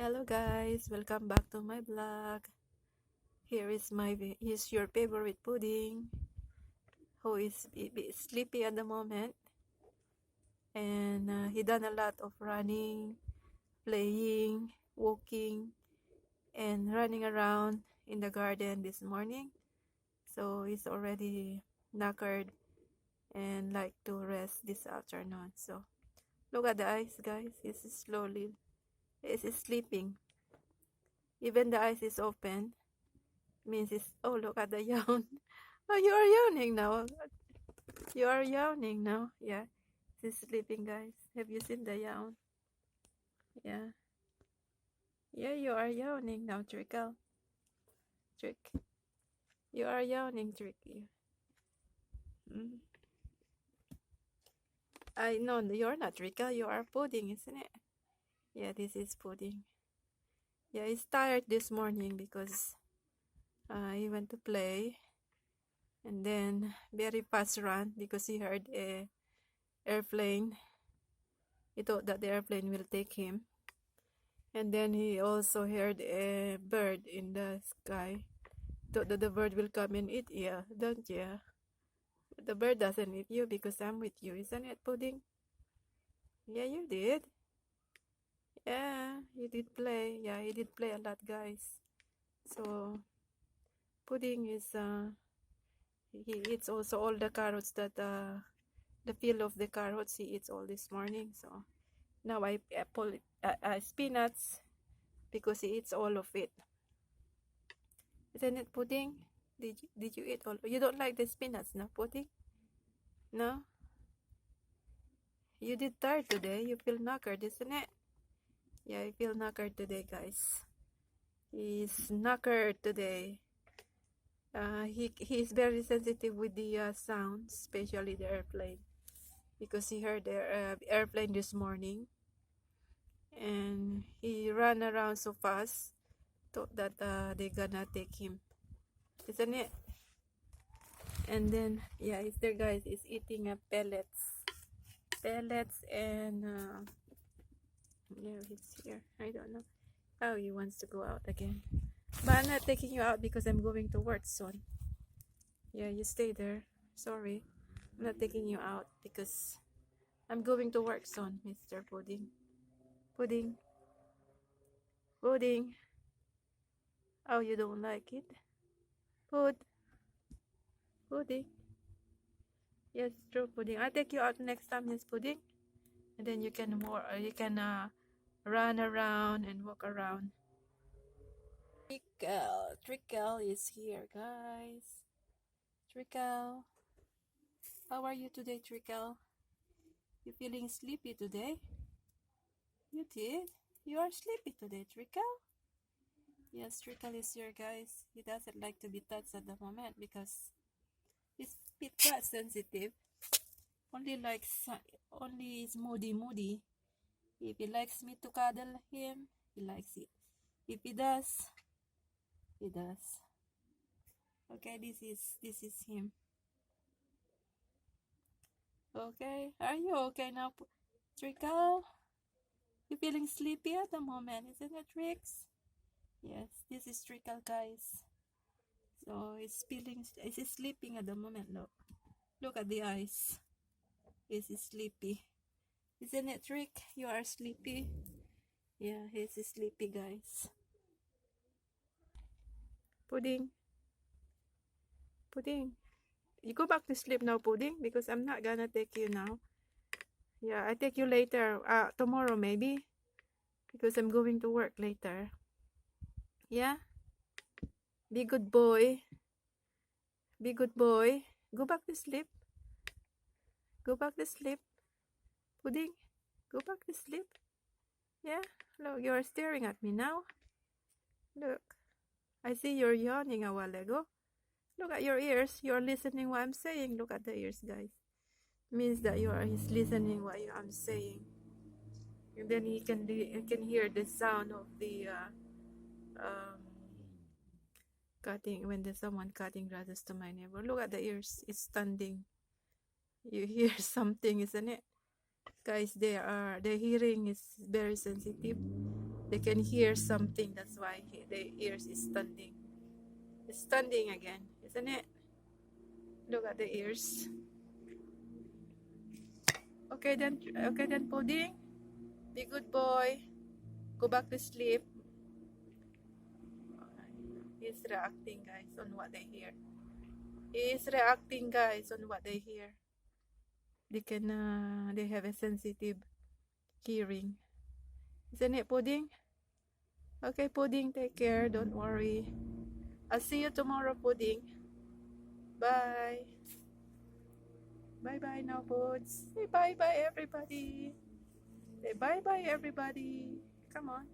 Hello guys, welcome back to my vlog. Here is your favorite pudding, who is sleepy at the moment, and he done a lot of running, playing, walking, and running around in the garden this morning. So he's already knackered and like to rest this afternoon. So look at the eyes, guys. He's sleeping. Even the eyes is open. Means it's, oh, look at the yawn. Oh, you are yawning now. You are yawning now. Yeah. She's sleeping, guys. Have you seen the yawn? Yeah. Yeah, you are yawning now, Trickle. Trick. You are yawning, Tricky. Mm. I know you're not Trickle. You are Pudding, isn't it? Yeah, this is Pudding. Yeah, he's tired this morning because he went to play and then very fast run because he heard a airplane. He thought that the airplane will take him. And then he also heard a bird in the sky. Thought that the bird will come and eat you, don't you? But the bird doesn't eat you because I'm with you, isn't it, Pudding? Yeah, you did. Yeah, you did play. Yeah, you did play a lot, guys. So, Pudding is, he eats also all the carrots that, the peel of the carrots he eats all this morning. So, now I pull it, spinach because he eats all of it. Isn't it, Pudding? Did you eat all? You don't like the spinach, no, Pudding? No? You did tired today. You feel knackered, isn't it? Yeah, I feel knackered today, guys. He's knackered today. He's very sensitive with the sounds, especially the airplane, because he heard the airplane this morning, and he ran around so fast, thought that they gonna take him, isn't it? And then yeah, it's there, guys. Is eating pellets, and yeah, he's here. I don't know. Oh, he wants to go out again. But I'm not taking you out because I'm going to work soon. Yeah, you stay there. Sorry. I'm not taking you out because I'm going to work soon, Mr. Pudding. Pudding. Pudding. Oh, you don't like it? Pudding. Yes, true, Pudding. I'll take you out next time, yes, Pudding. And then you can run around and walk around. Trickle is here, guys. Trickle. How are you today, Trickle? You feeling sleepy today? You did? You are sleepy today, Trickle? Yes, Trickle is here, guys. He doesn't like to be touched at the moment because he's a bit cat sensitive. Only is moody. If he likes me to cuddle him, he likes it. If he does, he does. Okay, this is him. Okay, are you okay now, Trickle? You feeling sleepy at the moment, isn't it, Trix? Yes, this is Trickle, guys. So he's sleeping at the moment. Look at the eyes. He's sleepy. Isn't it, Trick? You are sleepy. Yeah, he's sleepy, guys. Pudding. You go back to sleep now, Pudding, because I'm not gonna take you now. Yeah, I take you later. Tomorrow maybe, because I'm going to work later. Yeah. Be good boy. Be good boy. Go back to sleep. Go back to sleep. Pudding. Go back to sleep. Yeah. Look, you're staring at me now. Look. I see you're yawning a while ago. Look at your ears. You're listening what I'm saying. Look at the ears, guys. Means that he's listening what I'm saying. And then he can hear the sound of the um, cutting when there's someone cutting grasses to my neighbor. Look at the ears. It's standing. You hear something, isn't it? Guys, their hearing is very sensitive. They can hear something. That's why their ears is standing. It's standing again, isn't it? Look at the ears. Okay then, Pudding. Be good boy. Go back to sleep. He's reacting, guys, on what they hear. He is reacting, guys, on what they hear. They have a sensitive hearing. Isn't it, Pudding? Okay, Pudding, take care. Don't worry. I'll see you tomorrow, Pudding. Bye. Bye-bye now, Puds. Say bye-bye, everybody. Say bye-bye, everybody. Come on.